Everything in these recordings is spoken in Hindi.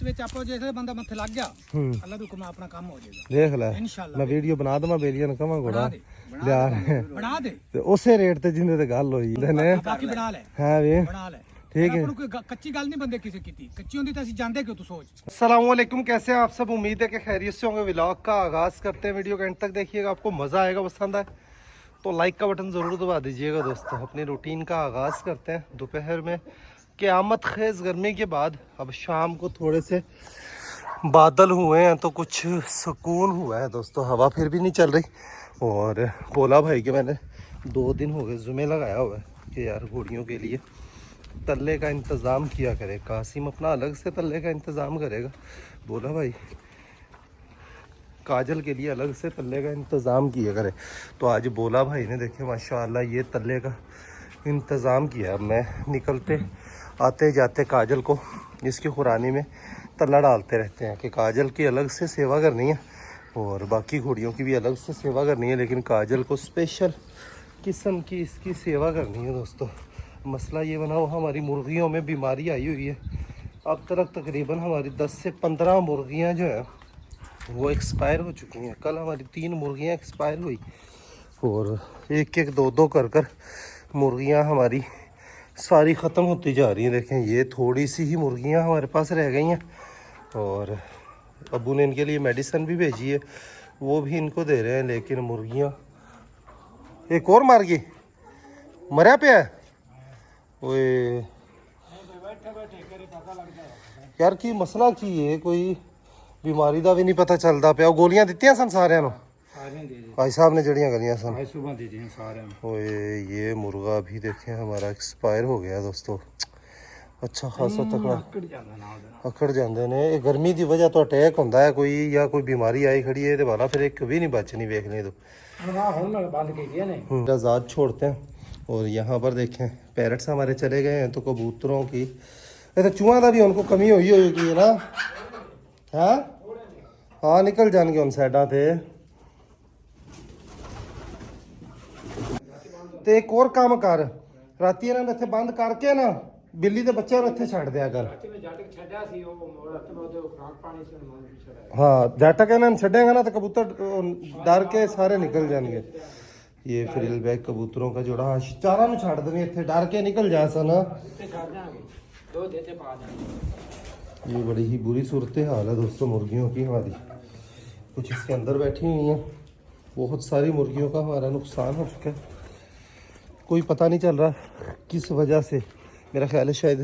ਵਿੱਚ ਆਪੋ ਜੈਸੇ ਬੰਦਾ ਮੱਥੇ ਲੱਗ ਗਿਆ ਅੱਲਾ ਦੇ ਹੁਕਮ ਨਾਲ ਆਪਣਾ ਕੰਮ ਹੋ ਜਾਏਗਾ। देख लै इंशाल्लाह मैं वीडियो बना दमा बेलिया ने कमा घोड़ा लिया ਬਣਾ ਦੇ ते उसे रेट ते जिंदे ते गल होई ने ਬਾਕੀ ਬਣਾ ਲੈ है वे ਬਣਾ ਲੈ ठीक है। ਆਪਾਂ ਨੂੰ ਕੋਈ ਕੱਚੀ ਗੱਲ ਨਹੀਂ ਬੰਦੇ ਕਿਸੇ ਕੀਤੀ ਕੱਚੀ ਹੁੰਦੀ ਤਾਂ ਅਸੀਂ ਜਾਂਦੇ ਕਿਉਂ ਤੂੰ सोच। अस्सलाम वालेकुम, कैसे हैं आप सब? उम्मीद है कि खैरियत से होंगे। व्लॉग का आगाज करते हैं, वीडियो के एंड तक देखिएगा, आपको मज़ा आएगा। पसंद आए तो लाइक का बटन ज़रूर दबा दीजिएगा। दोस्तों अपनी रूटीन का आगाज़ करते हैं दोपहर में क़यामत खेज़ गर्मी के बाद। अब शाम को थोड़े से बादल हुए हैं तो कुछ सुकून हुआ है दोस्तों, हवा फिर भी नहीं चल रही। और बोला भाई कि मैंने 2 दिन हो गए जुमे लगाया हुआ है कि यार घोड़ियों के लिए तल्ले का इंतज़ाम किया करे। कासिम अपना अलग से तल्ले का इंतज़ाम करेगा। बोला भाई काजल के लिए अलग से तल्ले का इंतज़ाम किया करे। तो आज बोला भाई ने देखे माशाल्लाह ये तल्ले का इंतज़ाम किया। अब मैं निकलते आते जाते काजल को इसकी खुरानी में तल्ला डालते रहते हैं कि काजल की अलग से सेवा करनी है और बाकी घोड़ियों की भी अलग से सेवा करनी है, लेकिन काजल को स्पेशल किस्म की इसकी सेवा करनी है। दोस्तों मसला ये बना हुआ, हमारी मुर्गियों में बीमारी आई हुई है। अब तक तकरीबन हमारी 10 से 15 मुर्गियाँ जो है वो एक्सपायर हो चुकी हैं। कल हमारी 3 मुर्गियाँ एक्सपायर हुई और एक एक दो कर मुर्गियाँ हमारी सारी ख़त्म होती जा रही हैं। देखें ये थोड़ी सी ही मुर्गियाँ हमारे पास रह गई हैं और अबू ने इनके लिए मेडिसिन भी भेजी है, वो भी इनको दे रहे हैं। लेकिन मुर्गियाँ एक और मार गई, मरा पे है ओए यार की मसला की है, कोई बीमारी का भी नहीं पता चलता पे। गोलियां दी सन सारे भाई साहब ने जड़ियां गलियां सन ओए ये मुर्गा भी देखें हमारा एक्सपायर हो गया दोस्तों। अच्छा खासा तकड़ा अकड़ जाते ने। गर्मी की वजह तो अटैक होता है कोई या कोई बीमारी आई खड़ी है वाला फिर एक भी नहीं बचनी देखने तो आज़ाद छोड़ते हैं। और यहाँ पर देखें पैरट्स हमारे चले गए हैं तो कबूतरों की तो चूहा का भी उनको कमी हुई होगी ना है। हाँ निकल जाएंगे उन साइडा ते। ते एक और काम कर, राती इन्होंने इत्थे बंद करके ना बिल्ली के बच्चे इत्थे छड़ दिया कर। हाँ जटक इन्होंने छड़ेगा ना तो कबूतर डर के सारे निकल जाएंगे। ये फ्रिल बैग कबूतरों का जोड़ा चारा में छड़ देंगे इत्थे डर के निकल जा सन। ये बड़ी ही बुरी सूरत हाल है दोस्तों मुर्गियों की हमारी। कुछ इसके अंदर बैठी हुई हैं, बहुत सारी मुर्गियों का हमारा नुकसान हो चुका है। कोई पता नहीं चल रहा किस वजह से। मेरा ख्याल है शायद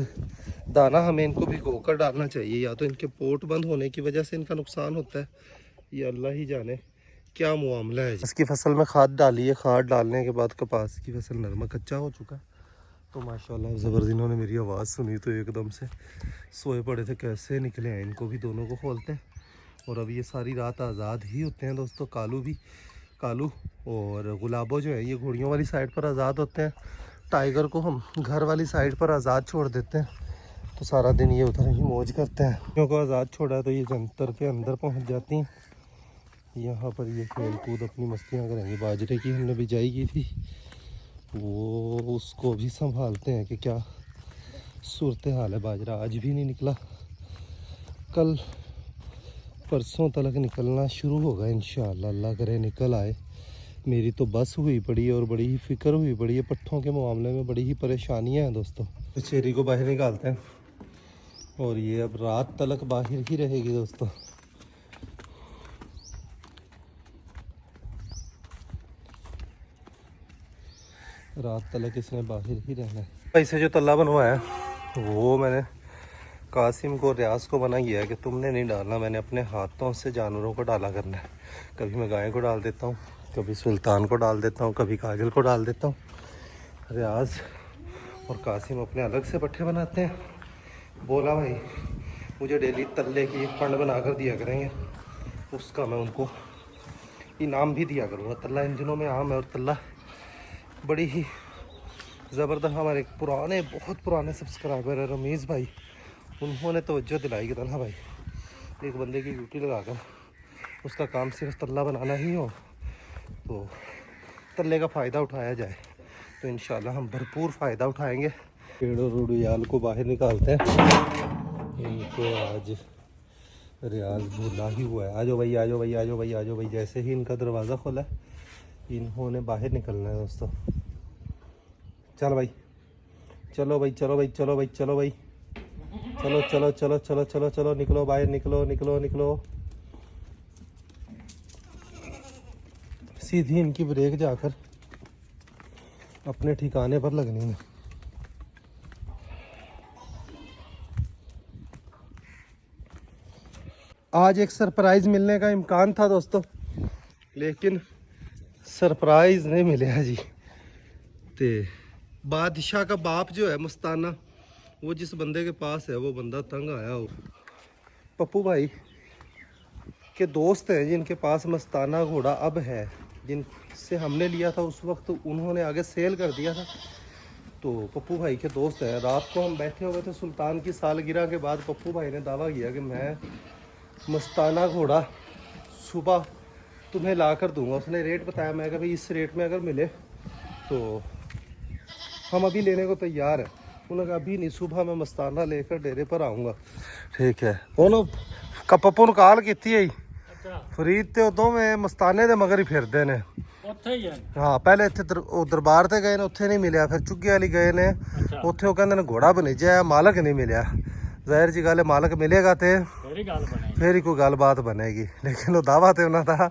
दाना हमें इनको भिगो कर डालना चाहिए, या तो इनके पोर्ट बंद होने की वजह से इनका नुकसान होता है, ये अल्लाह ही जाने क्या मामला है। इसकी फसल में खाद डाली है, खाद डालने के बाद कपास की फसल नरमा कच्चा हो चुका है। तो माशाल्लाह ज़बरदस्त ने मेरी आवाज़ सुनी तो एकदम से सोए पड़े थे, कैसे निकले हैं। इनको भी दोनों को खोलते हैं और अब ये सारी रात आज़ाद ही होते हैं दोस्तों। कालू और गुलाबो जो है ये घोड़ियों वाली साइड पर आज़ाद होते हैं। टाइगर को हम घर वाली साइड पर आज़ाद छोड़ देते हैं तो सारा दिन ये उधर ही मौज करते हैं। क्योंकि आज़ाद छोड़ा तो ये जंतर के अंदर पहुंच जाती हैं। यहाँ पर ये खेल कूद अपनी मस्तियाँ करेंगी। बाजरे की हमने बिजाई की थी, वो उसको भी संभालते हैं कि क्या सूरत हाल है। बाजरा आज भी नहीं निकला, कल परसों तक निकलना शुरू होगा इंशाअल्लाह। अल्लाह करे निकल आए। मेरी तो बस हुई पड़ी है और बड़ी ही फिक्र हुई पड़ी है। पट्ठों के मामले में बड़ी ही परेशानियां हैं दोस्तों। चेरी को बाहर निकालते हैं और ये अब रात तक बाहर ही रहेगी दोस्तों। रात तक इसने बाहर ही रहना है। ऐसे जो तल्ला बनवाया वो मैंने कासिम को रियाज को मना किया है कि तुमने नहीं डालना, मैंने अपने हाथों से जानवरों को डाला करना है। कभी मैं गाय को डाल देता हूँ, कभी सुल्तान को डाल देता हूँ, कभी काजल को डाल देता हूँ। रियाज और कासिम अपने अलग से पट्ठे बनाते हैं। बोला भाई मुझे डेली तल्ले की एक फंड बना कर दिया करेंगे, उसका मैं उनको इनाम भी दिया करूँगा। तल्ला इन दिनों में आम है और तल्ला बड़ी ही ज़बरदस्त। हमारे पुराने बहुत पुराने सब्सक्राइबर है रमीज़ भाई, उन्होंने तवज्जो दिलाई कि तल्ला भाई एक बंदे की ड्यूटी लगाकर उसका काम सिर्फ तल्ला बनाना ही हो तो तल्ले का फ़ायदा उठाया जाए। तो इंशाल्लाह हम भरपूर फ़ायदा उठाएंगे। पेड़ और रुड़ियाल को बाहर निकालते हैं, इनको आज रियाज भूला ही हुआ है। आ जाओ भाई, आ जाओ भाई, आ जाओ भाई, आ जाओ भाई। जैसे ही इनका दरवाज़ा खोला इन्होंने बाहर निकलना है दोस्तों। चल भाई, चलो भाई, चलो भाई, चलो भाई, चलो भाई, चलो चलो चलो चलो चलो चलो, निकलो बाहर, निकलो निकलो निकलो। सीधी इनकी ब्रेक जाकर अपने ठिकाने पर लगनी है। आज एक सरप्राइज मिलने का इम्कान था दोस्तों, लेकिन सरप्राइज नहीं मिला जी। ते बादशाह का बाप जो है मस्ताना, वो जिस बंदे के पास है वो बंदा तंग आया हो। पप्पू भाई के दोस्त हैं जिनके पास मस्ताना घोड़ा अब है, जिनसे हमने लिया था उस वक्त उन्होंने आगे सेल कर दिया था। तो पप्पू भाई के दोस्त हैं। रात को हम बैठे हुए थे, सुल्तान की सालगिरह के बाद पप्पू भाई ने दावा किया कि मैं मस्ताना घोड़ा सुबह तुम्हें ला कर दूंगा। उसने रेट बताया, मैं कहा भाई इस रेट में अगर मिले तो हम अभी लेने को तैयार है। उन्होंने कहा अभी नहीं, सुबह मैं मस्ताना लेकर डेरे पर आऊँगा। ठीक है, ਉਹਨੂੰ ਪੱਪੂ ਨੂੰ ਕਾਲ ਕੀਤੀ ਹੈ ਫਰੀਦ ਤੇ ਉਦੋਂ ਮੈਂ ਮਸਤਾਨੇ ਦੇ ਮਗਰ ਹੀ ਫਿਰਦੇ ਨੇ ਉੱਥੇ ਹੀ ਹੈ। ਹਾਂ, ਪਹਿਲੇ ਇੱਥੇ ਉਹ ਦਰਬਾਰ ਤੇ ਗਏ ਨੇ, ਉੱਥੇ ਨਹੀਂ ਮਿਲਿਆ। ਫਿਰ ਚੁੱਗੇ ਵਾਲੀ ਗਏ ਨੇ, ਉੱਥੇ ਉਹ ਕਹਿੰਦੇ ਨੇ ਘੋੜਾ ਭਣੀਜਿਆ, ਮਾਲਕ ਨਹੀਂ ਮਿਲਿਆ। ਜ਼ਾਹਿਰ ਜੀ ਗੱਲ ਹੈ, ਮਾਲਕ ਮਿਲੇਗਾ ਤੇ ਫਿਰ ਹੀ ਕੋਈ ਗੱਲਬਾਤ ਬਣੇਗੀ। ਲੇਕਿਨ ਉਹ ਦਾਵਾ ਤੇ ਉਹਨਾਂ ਦਾ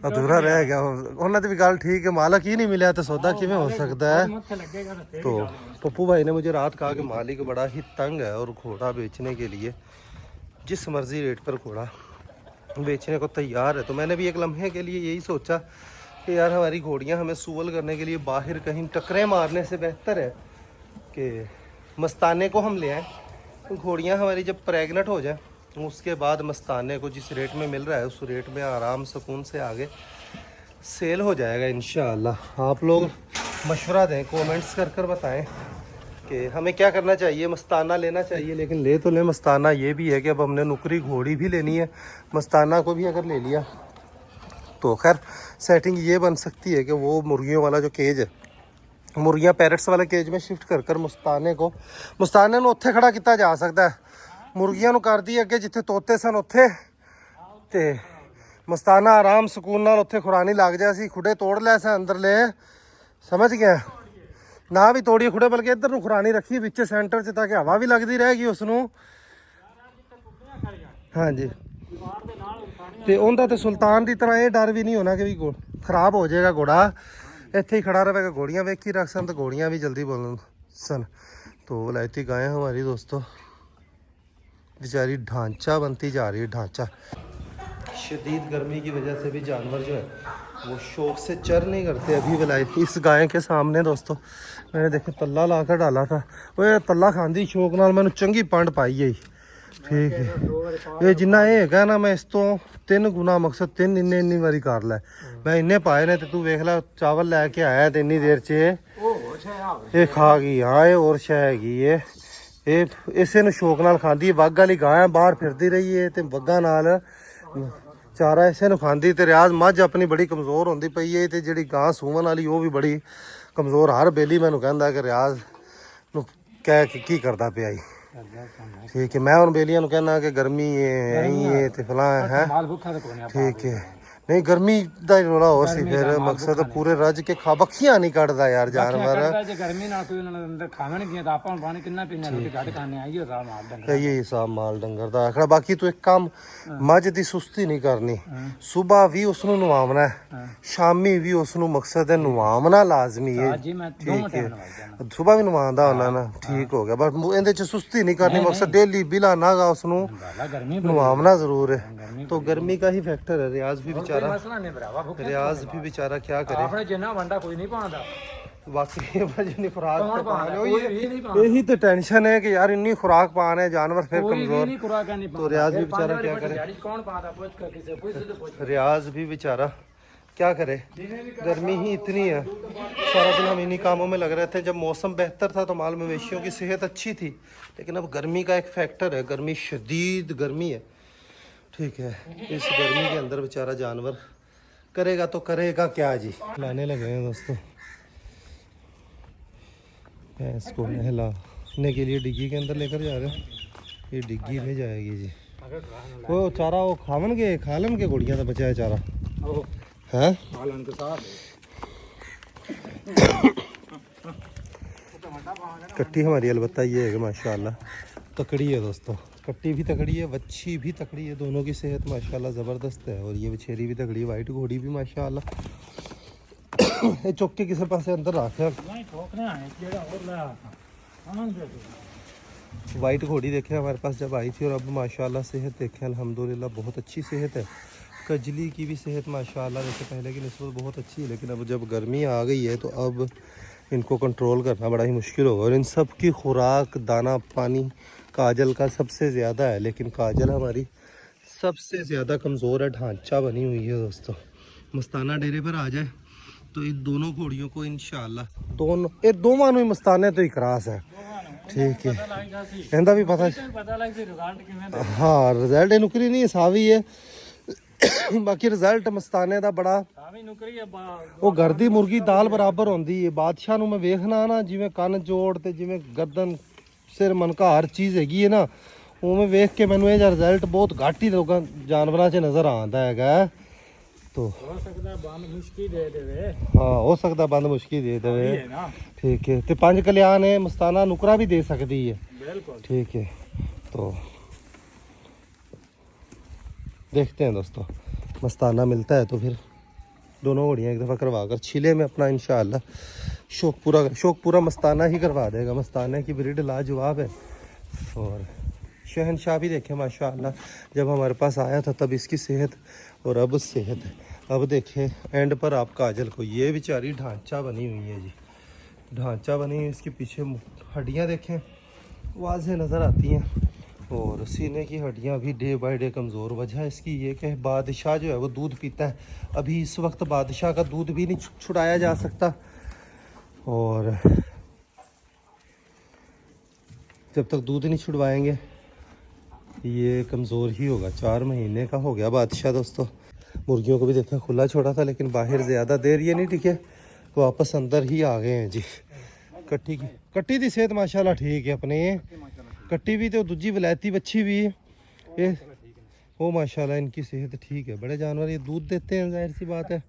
ਅਧੂਰਾ ਰਹਿ ਗਿਆ। ਉਹਨਾਂ ਦੀ ਵੀ ਗੱਲ ठीक है, मालक ही नहीं मिला तो सौदा किमें हो सकता है। तो पप्पू भाई ने मुझे रात कहा कि मालिक बड़ा ही तंग है और घोड़ा बेचने के लिए जिस मर्जी रेट पर घोड़ा बेचने को तैयार है। तो मैंने भी एक लम्हे के लिए यही सोचा कि यार हमारी घोड़ियाँ हमें सूवल करने के लिए बाहर कहीं टकरे मारने से बेहतर है कि मस्ताने को हम ले आएँ। तो घोड़ियाँ हमारी जब प्रेग्नेंट हो जाए उसके बाद मस्ताने को जिस रेट में मिल रहा है उस रेट में आराम सुकून से आगे सेल हो जाएगा इंशाअल्लाह। आप लोग मशवरा दें, कमेंट्स कर बताएं कि हमें क्या करना चाहिए। मस्ताना लेना चाहिए, लेकिन ले तो ले मस्ताना। ये भी है कि अब हमने नुकरी घोड़ी भी लेनी है। मस्ताना को भी अगर ले लिया तो खैर सेटिंग ये बन सकती है कि वो मुर्गियों वाला जो केज है, मुर्गियां पैरट्स वाले केज में शिफ्ट कर मस्ताने ਨੂੰ ਉੱਥੇ ਖੜਾ ਕੀਤਾ ਜਾ ਸਕਦਾ ਹੈ। ਮੁਰਗੀਆਂ ਨੂੰ ਕਰਦੀ ਅੱਗੇ ਜਿੱਥੇ ਤੋਤੇ ਸਨ ਉੱਥੇ, ਤੇ ਮਸਤਾਨਾ ਆਰਾਮ ਸਕੂਨ ਨਾਲ ਉੱਥੇ ਖੁਰਾਨੀ ਲੱਗ ਜਾ ਸੀ। ਖੁੱਡੇ ਤੋੜ ਲੈ ਸਨ ਅੰਦਰਲੇ, ਸਮਝ ਗਿਆ ਨਾ ਵੀ ਤੋੜੀ ਖੁੱਡੇ, ਬਲਕਿ ਇੱਧਰ ਨੂੰ ਖੁਰਾਨੀ ਰੱਖੀ ਵਿੱਚ ਸੈਂਟਰ 'ਚ ਤਾਂ ਕਿ ਹਵਾ ਵੀ ਲੱਗਦੀ ਰਹੇਗੀ ਉਸ ਨੂੰ। ਹਾਂਜੀ, ਤੇ ਉਹਦਾ ਤੇ ਸੁਲਤਾਨ ਦੀ ਤਰ੍ਹਾਂ ਇਹ ਡਰ ਵੀ ਨਹੀਂ ਹੋਣਾ ਕਿ ਵੀ ਖਰਾਬ ਹੋ ਜਾਏਗਾ ਘੋੜਾ। ਇੱਥੇ ही खड़ा रहेगा। घोड़ियाँ वेख ही रख सन तो घोड़ियाँ भी जल्दी बोलन सन। तो वलायती गायें हमारी दोस्तों बेचारी ढांचा बनती जा रही है, ढांचा। शदीद गर्मी की वजह से भी जानवर जो है वो शौक से चर नहीं करते। अभी वलायती इस गाय के सामने दोस्तों मैंने देखे तल्ला ला कर डाला था। वो तल्ला खांदी शौक नाल, मैंने चंगी पंड पाई है। ठीक है, ये जिन्ना ये है ना, मैं इस तो 3 गुना मकसद 3 इन्नी बारी कर लै। मैं इन्ने पाए ने, तू वेख ला चावल लैके आया तो इन्नी देर च ये खा गई। हाँ, ये और शह हैगी ये इसे नूं शौक नाल खांदी है। वग वाली गाय बाहर फिरदी रही है ते वग्गां नाल चारा इसे नूं खांदी। ते रियाज मझ अपनी बड़ी कमज़ोर होंदी पई है ते जिहड़ी गां सूवन वाली वो भी बड़ी कमज़ोर। हर बेली मैनूं कहंदा कि रियाज नूं कह के की करदा पिया। ठीक है, मैं उन बेलियां कहना कि गर्मी है ते फलां है। ठीक है, नहीं गर्मी ਦਾ ਹੀ ਰੋਲਾ ਹੋਰ ਸੀ। ਫਿਰ ਮਕਸਦ ਪੂਰੇ ਰੱਜ ਕੇ ਬੱਖੀਆਂ ਨਹੀਂ ਕੱਢਦਾ ਯਾਰ ਜਾਨਵਰ। ਜੇ ਗਰਮੀ ਨਾਲ ਕੋਈ ਉਹਨਾਂ ਦੇ ਅੰਦਰ ਖਾਵਣਗੀਆਂ ਤਾਂ ਆਪਾਂ ਪਾਣੀ ਕਿੰਨਾ ਪੀਣਾ, ਰੋਟੀ ਘੱਟ ਖਾਣੇ ਆਈਏ ਆਰਾਮ ਨਾਲ ਡੰਗਰ। ਇਹ ਹਿਸਾਬ ਮਾਲ ਡੰਗਰ ਦਾ ਆਖੜਾ। ਬਾਕੀ ਤੂੰ ਇੱਕ ਕੰਮ, ਮੱਝ ਦੀ ਸੁਸਤੀ ਨਹੀਂ ਕਰਨੀ। ਸਵੇਰ ਵੀ ਉਸ ਨੂੰ ਨਵਾਉਣਾ ਹੈ, ਸ਼ਾਮੀ ਵੀ ਉਸ ਨੂੰ ਮਕਸਦ ਹੈ ਨਵਾਉਣਾ ਲਾਜ਼ਮੀ ਹੈ। ਜੀ ਮੈਂ ਦੋਵੇਂ ਟਾਈਮ ਨਵਾਉਂਦਾ, ਸੁਬਹ ਵੀ ਨਵਾਉਂਦਾ ਉਹਨਾਂ ਨਾਲ। ਠੀਕ ਹੋ ਗਿਆ, ਬਸ ਇਹਦੇ ਚ ਸੁਸਤੀ ਨਹੀਂ ਕਰਨੀ। ਮਕਸਦ ਡੇਲੀ ਬਿਲਾ ਨਾਗਾ ਉਸ ਨੂੰ नवामना जरूर है। तो गर्मी का ही फैक्टर है। रियाज भी बेचारा, रियाज भी बेचारा क्या करे। यही तो टेंशन है कि यार इन्नी खुराक पाने जानवर फिर कमजोर। तो रियाज भी बेचारा क्या करे, रियाज भी बेचारा क्या करे। गर्मी ही इतनी है, सारा दिन हम इन्हीं कामों में लग रहे थे। जब मौसम बेहतर था तो माल मवेशियों की सेहत अच्छी थी, लेकिन अब गर्मी का एक फैक्टर है। गर्मी शदीद गर्मी है। ठीक है, इस गर्मी के अंदर बेचारा जानवर करेगा तो करेगा क्या जी। लाने लगे हैं दोस्तों भैंस को नहलाने के लिए डिग्गी के अंदर लेकर जा रहे हैं। ये डिग्गी में जाएगी जी। अगर रहने वो चारा वो खालन के गुड़िया तो बचा है चारा ओ है। पालन के साथ कट्टी हमारी अलबत्ता ये है कि माशाल्लाह तकड़ी है दोस्तों, कट्टी भी तकड़ी है, बच्ची भी तकड़ी है, दोनों की सेहत माशाल्लाह ज़बरदस्त है। और ये बछेरी भी तकड़ी है, वाइट घोड़ी भी माशाल्लाह। ये चौक के किसी पास अंदर रखे नहीं ठोकने आए जेड़ा और ले आता आनंद दे दो। वाइट घोड़ी देखे हमारे पास जब आई थी, और अब माशाल्लाह सेहत देखें अल्हम्दुलिल्लाह बहुत अच्छी सेहत है। कजली की भी सेहत माशाल्लाह वैसे पहले की निस्बत बहुत अच्छी है, लेकिन अब जब गर्मी आ गई है तो अब इनको कंट्रोल करना बड़ा ही मुश्किल होगा। और इन सब की खुराक दाना पानी काजल का सबसे ज़्यादा है, लेकिन काजल हमारी सबसे ज़्यादा कमज़ोर है, ढांचा बनी हुई है दोस्तों। मस्ताना डेरे पर आ जाए तो इन दोनों घोड़ियों को इंशाल्लाह दोवां ही मस्ताने तो ही क्रास है, ठीक है। कहता भी पता हाँ रिजल्ट नुकरी नहीं सावी है बाकी रिजल्ट मस्ताने का बड़ा वो घर दी मुर्गी दाल बराबर होंदी है। बादशाह ਨੂੰ मैं वेखना ना जिवें ਕੰਨ ਜੋੜ ਤੇ ਜਿਵੇਂ गर्दन सिर मनका हर चीज़ हैगी है ना, उवें वेख के मैनू ये रिजल्ट बहुत घट ही लोगों जानवरों से नज़र आता है। तो हो सकता बंद मुश्किल दे देवे, हाँ हो सकता बंद मुश्किल दे देवे, ठीक है। तो 5 कल्याण है मस्ताना नुकरा भी दे सकती है, बिल्कुल ठीक है। तो देखते हैं दोस्तों, मस्ताना मिलता है तो फिर दोनों घोड़ियाँ एक दफ़ा करवा कर छिले में अपना इंशाअल्लाह शौक पूरा मस्ताना ही करवा देगा। मस्ताना की ब्रीड लाजवाब है। और शहनशाह भी देखे माशाअल्लाह जब हमारे पास आया था तब इसकी सेहत और अब सेहत है। अब देखें एंड पर आप काजल को, ये बेचारी ढांचा बनी हुई है जी, ढांचा बनी हुई। इसके पीछे हड्डियाँ देखें वाज़ेह नज़र आती हैं, और सीने की हड्डियाँ भी डे बाय डे कमज़ोर। वजह इसकी ये कि बादशाह जो है वो दूध पीता है, अभी इस वक्त बादशाह का दूध भी नहीं छुड़ाया जा सकता, और जब तक दूध नहीं छुड़वाएंगे ये कमज़ोर ही होगा। 4 महीने का हो गया बादशाह दोस्तों। मुर्गियों को भी देखें खुला छोड़ा था, लेकिन बाहर ज़्यादा देर ये नहीं टिके, वापस अंदर ही आ गए हैं जी। कट्टी की सेहत माशाल्लाह ठीक है अपने, कट्टी भी तो दूजी वलैती बच्ची भी है ये, वो माशाल्लाह इनकी सेहत ठीक है। बड़े जानवर ये दूध देते हैं जाहिर सी बात है,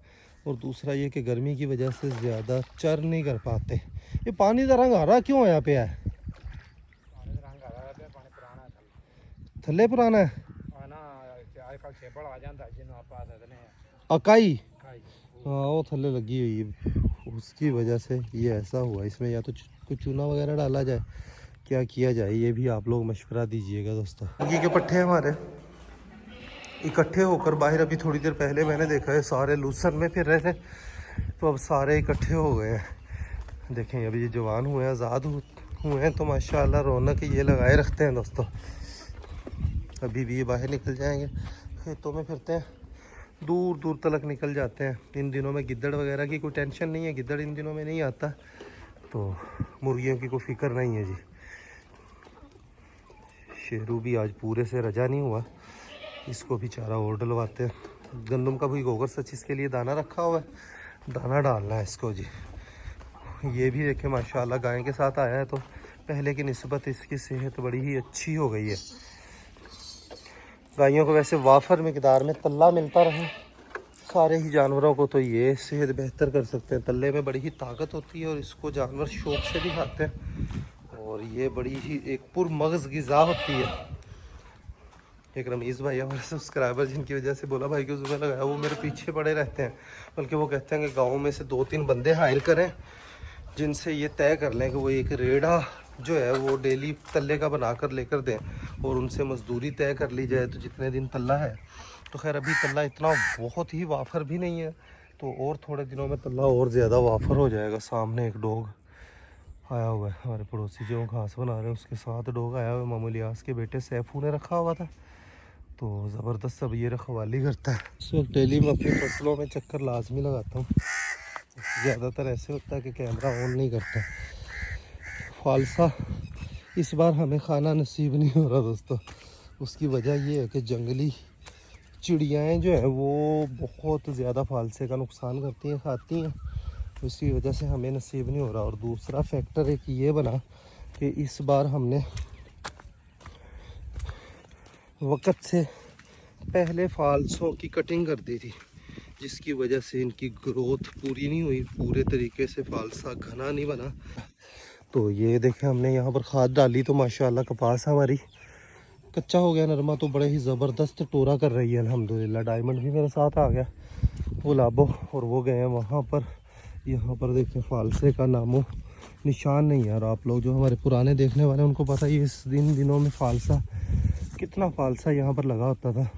और दूसरा ये कि गर्मी की वजह से ज़्यादा चर नहीं कर पाते। ये पानी का रंग हरा क्यों होया पे है? थल्ले पुराना है अकाई, हाँ वो थल्ले लगी हुई है, उसकी वजह से ये ऐसा हुआ। इसमें या तो कुछ चूना वगैरह डाला जाए, क्या किया जाए ये भी आप लोग मशवरा दीजिएगा दोस्तों। मुर्गी के पट्ठे हमारे इकट्ठे होकर बाहर, अभी थोड़ी देर पहले मैंने देखा है सारे लूसन में फिर रहे थे, तो अब सारे इकट्ठे हो गए हैं। देखें अभी ये जवान हुए हैं, आज़ाद हुए हैं, तो माशाल्लाह रौनक ये लगाए रखते हैं दोस्तों। अभी भी ये बाहर निकल जाएंगे, खेतों में फिरते हैं, दूर दूर तक निकल जाते हैं। इन दिनों में गिद्दड़ वगैरह की कोई टेंशन नहीं है, गिद्दड़ इन दिनों में नहीं आता, तो मुर्गियों की कोई फिक्र नहीं है जी। शेरू भी आज पूरे से रजा नहीं हुआ, इसको भी चारा और डलवाते हैं। गंदम का भी गोबर सच इसके लिए दाना रखा हुआ है, दाना डालना है इसको जी। ये भी देखें माशाल्लाह गाय के साथ आया है तो पहले की निस्बत इसकी सेहत बड़ी ही अच्छी हो गई है। गायों को वैसे वाफर मिकदार में तल्ला मिलता रहे सारे ही जानवरों को, तो ये सेहत बेहतर कर सकते हैं। तल्ले में बड़ी ही ताकत होती है और इसको जानवर शौक से भी खाते हैं, और ये बड़ी ही एक पुरमगज़ ग़िज़ा होती है। एक रमीज़ भाई हमारे सब्सक्राइबर जिनकी वजह से बोला भाई को जुम्मे लगाया, वो मेरे पीछे पड़े रहते हैं, बल्कि वो कहते हैं कि गाँव में से 2-3 बंदे हायर करें जिनसे ये तय कर लें कि वो एक रेड़ा जो है वो डेली तल्ले का बना कर लेकर दें, और उनसे मजदूरी तय कर ली जाए तो जितने दिन तल्ला है। तो खैर अभी तल्ला इतना बहुत ही वाफर भी नहीं है, तो और थोड़े दिनों में तल्ला और ज़्यादा वाफर हो जाएगा। सामने एक डॉग आया हुआ है, हमारे पड़ोसी जो घास बना रहे हैं उसके साथ डॉग आया हुआ है, मामू लियास के बेटे सैफू ने रखा हुआ था, तो ज़बरदस्त सब ये रखवाली करता है। इस वक्त डेली मैं अपनी फसलों में चक्कर लाजमी लगाता हूँ, ज़्यादातर ऐसे होता है कि कैमरा ऑन नहीं करता। फालसा इस बार हमें खाना नसीब नहीं हो रहा दोस्तों, उसकी वजह ये है कि जंगली चिड़ियाएँ जो हैं वो बहुत ज़्यादा फालसे का नुकसान करती हैं, खाती हैं, उसकी वजह से हमें नसीब नहीं हो रहा। और दूसरा फैक्टर एक ये बना कि इस बार हमने वक्त से पहले फाल्सों की कटिंग कर दी थी, जिसकी वजह से इनकी ग्रोथ पूरी नहीं हुई, पूरे तरीके से फालसा घना नहीं बना। तो ये देखें हमने यहाँ पर खाद डाली तो माशाल्लाह कपास हमारी कच्चा हो गया नरमा, तो बड़े ही ज़बरदस्त टोरा कर रही है अल्हम्दुलिल्लाह। डायमंड भी मेरे साथ आ गया, वो लाबो और वो गए हैं वहाँ पर। यहाँ पर देखें फालसे का नामो निशान नहीं है। और आप लोग जो हमारे पुराने देखने वाले हैं उनको पता ही इस दिनों में फालसा कितना फालसा यहाँ पर लगा होता था।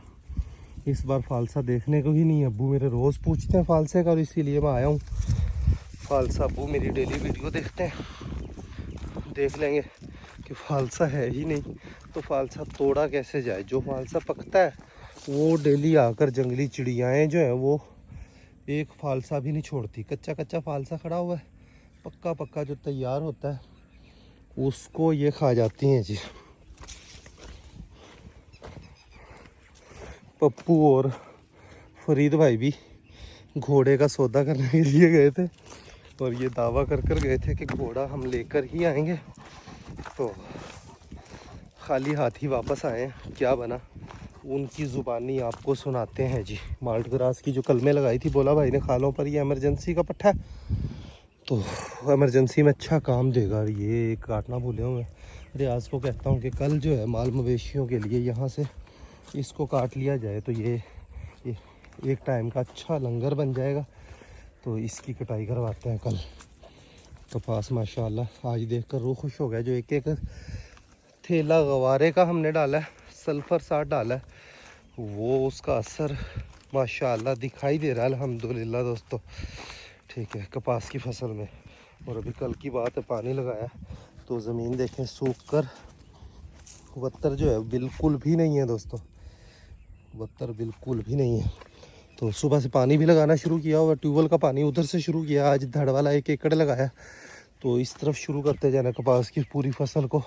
इस बार फालसा देखने को ही नहीं है। अब्बू मेरे रोज़ पूछते हैं फालसे का और इसीलिए मैं आया हूँ। फालसा अब्बू मेरी डेली वीडियो देखते हैं, देख लेंगे कि फालसा है ही नहीं तो फालसा तोड़ा कैसे जाए। जो फालसा पकता है वो डेली आकर जंगली चिड़ियाएँ जो हैं वो एक फालसा भी नहीं छोड़ती। कच्चा कच्चा फालसा खड़ा हुआ है, पक्का पक्का जो तैयार होता है उसको ये खा जाती हैं जी। पप्पू और फरीद भाई भी घोड़े का सौदा करने के लिए गए थे और ये दावा कर कर गए थे कि घोड़ा हम लेकर ही आएंगे, तो खाली हाथ ही वापस आए। क्या बना उनकी ज़ुबानी आपको सुनाते हैं जी। माल्ट ग्रास की जो कलमें लगाई थी, बोला भाई ने खालों पर ये इमरजेंसी का पट्टा है तो इमरजेंसी में अच्छा काम देगा। ये काटना भूले हूँ मैं। रियाज को कहता हूँ कि कल जो है माल मवेशियों के लिए यहाँ से इसको काट लिया जाए तो ये एक टाइम का अच्छा लंगर बन जाएगा। तो इसकी कटाई करवाते हैं कल। कपास माशाल्लाह आज देखकर रूह खुश हो गया। जो एक एक थैला गवारे का हमने डाला है, सल्फ़र साथ डाला है, वो उसका असर माशाल्लाह दिखाई दे रहा है अल्हम्दुलिल्लाह दोस्तों। ठीक है, कपास की फसल में। और अभी कल की बात है, पानी लगाया तो ज़मीन देखें सूख कर, वत्तर जो है बिल्कुल भी नहीं है दोस्तों, वत्तर बिल्कुल भी नहीं है। तो सुबह से पानी भी लगाना शुरू किया हुआ, ट्यूबवेल का पानी उधर से शुरू किया। आज धड़ वाला 1 एकड़ लगाया, तो इस तरफ शुरू करते जाना कपास की पूरी फसल को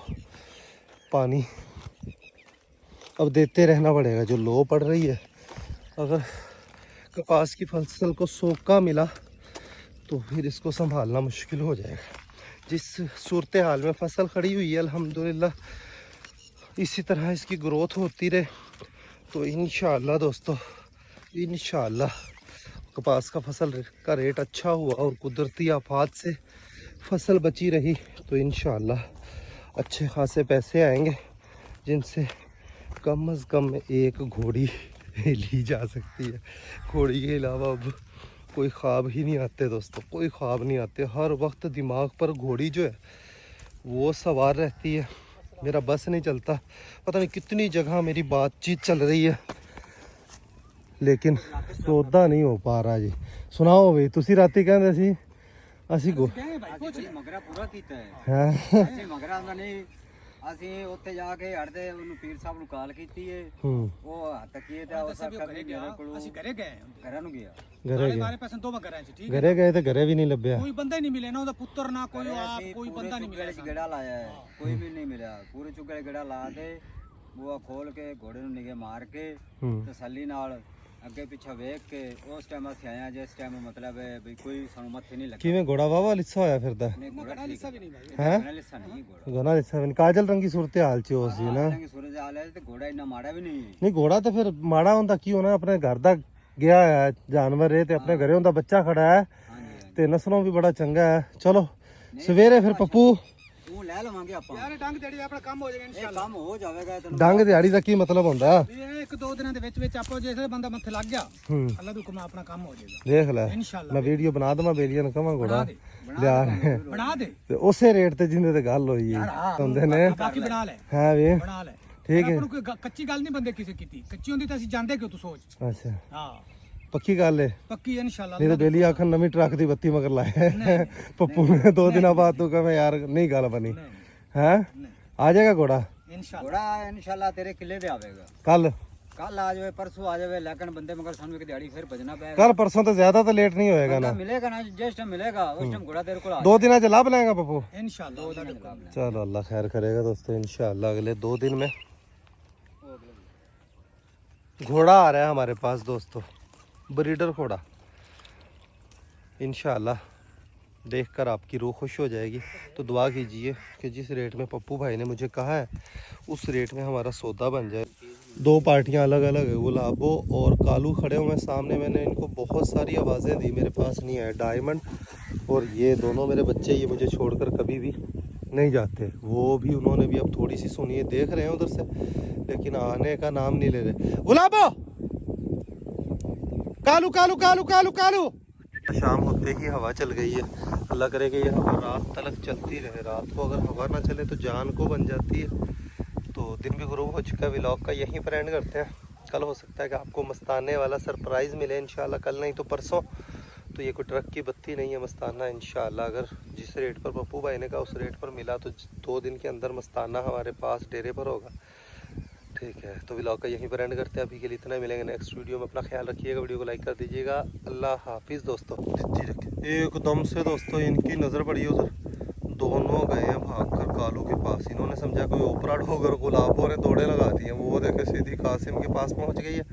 पानी अब देते रहना पड़ेगा। जो लो पड़ रही है, अगर कपास की फसल को सोखा मिला तो फिर इसको संभालना मुश्किल हो जाएगा। जिस सूरत हाल में फसल खड़ी हुई है अल्हम्दुलिल्लाह, इसी तरह इसकी ग्रोथ होती रहे तो इंशाअल्लाह दोस्तों, इंशाअल्लाह कपास का फसल का रेट अच्छा हुआ और कुदरती आफात से फसल बची रही तो इंशाअल्लाह अच्छे खासे पैसे आएंगे, जिनसे कम अज़ कम एक घोड़ी ली जा सकती है। घोड़ी के अलावा अब कोई ख्वाब ही नहीं आते दोस्तों, कोई ख्वाब नहीं आते। हर वक्त दिमाग पर घोड़ी जो है वो सवार रहती है। मेरा बस नहीं चलता, पता नहीं कितनी जगह मेरी बातचीत चल रही है लेकिन सौदा नहीं हो पा रहा जी। सुनाओ भाई, तुसी राती कहंदे सी ਅਸੀਂ ਮਗਰਾ ਪੂਰਾ ਕੀਤਾ ਹੈ। ਹਾਂ ਅਸੀਂ ਮਗਰਾ ਦਾ ਨਹੀਂ, ਅਸੀਂ ਉੱਥੇ ਜਾ ਕੇ ਹੜਦੇ ਉਹਨੂੰ ਪੀਰ ਸਾਹਿਬ ਨੂੰ ਕਾਲ ਕੀਤੀ ਏ। ਹੂੰ ਉਹ ਤਕੀਏ ਤੇ ਉਸ ਘਰੇ ਗਿਆ, ਅਸੀਂ ਘਰੇ ਗਏ ਘਰਾਂ ਨੂੰ ਗਿਆ। ਘਰੇ ਮਾਰੇ ਪੈਸੇ ਦੋ ਘਰਾਂ ਚ, ਠੀਕ ਘਰੇ ਗਏ ਤੇ ਘਰੇ ਵੀ ਨਹੀਂ ਲੱਭਿਆ। ਕੋਈ ਬੰਦਾ ਹੀ ਨਹੀਂ ਮਿਲਿਆ ਨਾ, ਉਹਦਾ ਪੁੱਤਰ ਨਾ ਕੋਈ ਆਪ, ਅਸੀਂ ਕੋਈ ਪੂਰੇ ਬੰਦਾ ਨਹੀਂ ਮਿਲਿਆ। ਚੁੱਗਲੇ 'ਚ ਗੇੜਾ ਲਾਇਆ ਹੈ, ਕੋਈ ਵੀ ਨਹੀਂ ਮਿਲਿਆ। ਪੂਰੇ ਚੁੱਗਲੇ ਗੇੜਾ ਲਾ ਕੇ ਬੂਆ ਖੋਲ ਕੇ ਘੋੜੇ ਨੂੰ ਨਿਗੇ ਮਾਰ ਕੇ ਹੂੰ ਤਸੱਲੀ ਨਾਲ ਅੱਗੇ ਪਿੱਛੇ ਵੇਖ ਕੇ ਉਸ ਟਾਈਮ ਅਸੀਂ ਆਇਆ। ਜਿਸ ਟਾਈਮ ਮਤਲਬ ਹੈ ਵੀ ਕੋਈ ਸਾਨੂੰ ਮੱਥੇ ਨਹੀਂ ਲੱਗਾ। ਕਿਵੇਂ ਘੋੜਾ ਵਾਵਾ ਲਿੱਸਾ ਹੋਇਆ ਫਿਰਦਾ ਨਹੀਂ ਘੋੜਾ ਲਿਸਾ ਵੀ ਨਹੀਂ ਭਾਈ, ਹੈ ਘੋੜਾ ਲਿਸਾ ਨਹੀਂ ਘੋੜਾ। ਗੋਨਾ ਲਿੱਸਾ ਵੀ ਨਹੀਂ, ਕਾਜਲ ਰੰਗੀ ਸੂਰਤ ਹਾਲ ਚ ਹੋ ਸੀ ਨਾ। ਕਿ ਸੂਰਜ ਹਾਲ ਹੈ ਤੇ ਘੋੜਾ ਇੰਨਾ ਮਾੜਾ ਵੀ ਨਹੀਂ। ਨਹੀਂ ਘੋੜਾ ਤਾਂ ਫਿਰ ਮਾੜਾ ਹੁੰਦਾ ਕੀ ਹੋਣਾ, ਆਪਣੇ ਘਰ ਦਾ ਗਿਆ ਹੈ ਜਾਨਵਰ ਹੈ ਤੇ ਆਪਣੇ ਘਰੇ ਹੁੰਦਾ ਬੱਚਾ ਖੜਾ ਹੈ ਹਾਂਜੀ ਤੇ ਨਸਲੋਂ ਵੀ ਬੜਾ ਚੰਗਾ ਹੈ। ਚਲੋ ਸਵੇਰੇ ਫਿਰ ਪੱਪੂ ਤੂੰ ਲੈ ਲਵਾਂਗੇ ਆਪਾਂ। ਯਾਰ ਡੰਗ ਜਿਹੜੀ ਆਪਣਾ ਕੰਮ ਹੋ ਜਾਏਗਾ ਇਹ ਇਨਸ਼ਾਅੱਲਾ। ਕੰਮ ਹੋ ਜਾਵੇਗਾ ਤੈਨੂੰ। ਡੰਗ ਦਿਹਾੜੀ ਦਾ ਕੀ ਮਤਲਬ ਹੁੰਦਾ? ਇਹ 1-2 ਦਿਨਾਂ ਦੇ ਵਿੱਚ ਆਪੋ ਜਿਸ ਬੰਦਾ ਮੱਥੇ ਲੱਗ ਗਿਆ, ਹੂੰ ਅੱਲਾ ਦਾ ਹੁਕਮ ਨਾਲ ਆਪਣਾ ਕੰਮ ਹੋ ਜਾਏਗਾ ਦੇਖ ਲੈ, ਇਨਸ਼ਾਅੱਲਾ। ਮੈਂ ਵੀਡੀਓ ਬਣਾ ਦਵਾਂ ਬੇਲੀਆਂ ਨੂੰ ਕਵਾਂ ਘੋੜਾ ਦੇ, ਲਿਆ ਬਣਾ ਦੇ, ਤੇ ਉਸੇ ਰੇਟ ਤੇ ਜਿੰਦੇ ਤੇ ਗੱਲ ਹੋਈ ਹੁੰਦੇ ਨੇ। ਬਾਕੀ ਬਣਾ ਲੈ, ਹੈ ਵੀ ਬਣਾ ਲੈ। ਠੀਕ ਹੈ। ਆਪਾਂ ਨੂੰ ਕੋਈ ਕੱਚੀ ਗੱਲ ਨਹੀਂ ਬੰਦੇ ਕਿਸੇ ਕੀਤੀ, ਕੱਚੀ ਹੁੰਦੀ ਤਾਂ ਅਸੀਂ ਜਾਂਦੇ ਕਿਉਂ, ਤੂੰ ਸੋਚ। ਅੱਛਾ ਹਾਂ ਪੱਕੀ ਗੱਲ ਹੈ। ਪੱਕੀ ਇਨਸ਼ਾਅੱਲਾ। ਨਹੀਂ ਤਾਂ ਬੇਲੀ ਆਖਣ ਨਵੀਂ ਟਰੱਕ ਦੀ ਬੱਤੀ ਮਗਰ ਲਾਇਆ ਪੱਪੂ ਨੇ 2 ਦਿਨਾਂ ਬਾਅਦ ਤੂੰ ਕਹਵੇਂ ਯਾਰ ਨਹੀਂ ਗੱਲ ਬਣੀ ਹੈ। ਆ ਜਾਏਗਾ ਘੋੜਾ ਇਨਸ਼ਾਅੱਲਾ। ਘੋੜਾ ਇਨਸ਼ਾਅੱਲਾ ਤੇਰੇ ਕਿਲੇ ਤੇ ਆਵੇਗਾ। ਕੱਲ ਕੱਲ ਆ ਜਾਵੇ, ਪਰਸੋਂ ਆ ਜਾਵੇ, ਲੇਕਿਨ ਬੰਦੇ ਮਗਰ ਸਾਨੂੰ ਇੱਕ ਦਿਹਾੜੀ ਫਿਰ ਭਜਣਾ ਪਏਗਾ। ਕੱਲ ਪਰਸੋਂ ਤੋਂ ਜ਼ਿਆਦਾ ਤਾਂ ਲੇਟ ਨਹੀਂ ਹੋਏਗਾ ਨਾ। ਮਿਲੇਗਾ ਨਾ, ਜਿਸ ਟਾਈਮ ਮਿਲੇਗਾ ਉਸ ਟਾਈਮ ਘੋੜਾ ਤੇਰੇ ਕੋਲ ਆ 2 ਦਿਨਾਂ ਚ ਲੱਭ लेगा पप्पू। इनशाअल्लाह जाएगा। चलो अल्लाह खैर करेगा दोस्तों, इंशाल्लाह अगले 2 दिन में घोड़ा आ रहा है हमारे पास दोस्तों, ब्रीडर घोड़ा। इंशाल्लाह देखकर आपकी रूह खुश हो जाएगी। तो दुआ कीजिए कि जिस रेट में पप्पू भाई ने मुझे कहा है उस रेट में हमारा सौदा बन जाए। दो पार्टियां अलग अलग है। गुलाबो और कालू खड़े हुए हैं सामने। मैंने इनको बहुत सारी आवाज़ें दी, मेरे पास नहीं आए। डायमंड और ये दोनों मेरे बच्चे, ये मुझे छोड़कर कभी भी नहीं जाते। वो भी उन्होंने भी अब थोड़ी सी सुनी है, देख रहे हैं उधर से, लेकिन आने का नाम नहीं ले रहे। गुलाबो, कालू कालू कालू कालू कालू। शाम होते ही हवा चल गई है। अल्लाह करे कि ये हवा रात तक चलती रहे। रात को अगर हवा ना चले तो जान को बन जाती है। तो दिन भी गुरूब हो चुका है। व्लॉग का यहीं पर एंड करते हैं। कल हो सकता है कि आपको मस्ताने वाला सरप्राइज़ मिले इंशाल्लाह, कल नहीं तो परसों। तो ये कोई ट्रक की बत्ती नहीं है, मस्ताना इंशाल्लाह। अगर जिस रेट पर पप्पू भाई ने कहा उस रेट पर मिला तो 2 दिन के अंदर मस्ताना हमारे पास डेरे पर होगा। ठीक है, तो व्लॉग का यहीं पर एंड करते हैं। अभी के लिए इतना ही, मिलेंगे नेक्स्ट वीडियो में। अपना ख्याल रखिएगा, वीडियो को लाइक कर दीजिएगा। अल्लाह हाफिज़ दोस्तों। एकदम से दोस्तों इनकी नज़र पड़ी है उधर, दोनों गए हैं भागकर कालू के पास। इन्होंने समझा कोई ओपरा ढोकर, गुलाबों ने दौड़े लगा दी हैं। वो देखे सीधी कासिम के पास पहुंच गई है।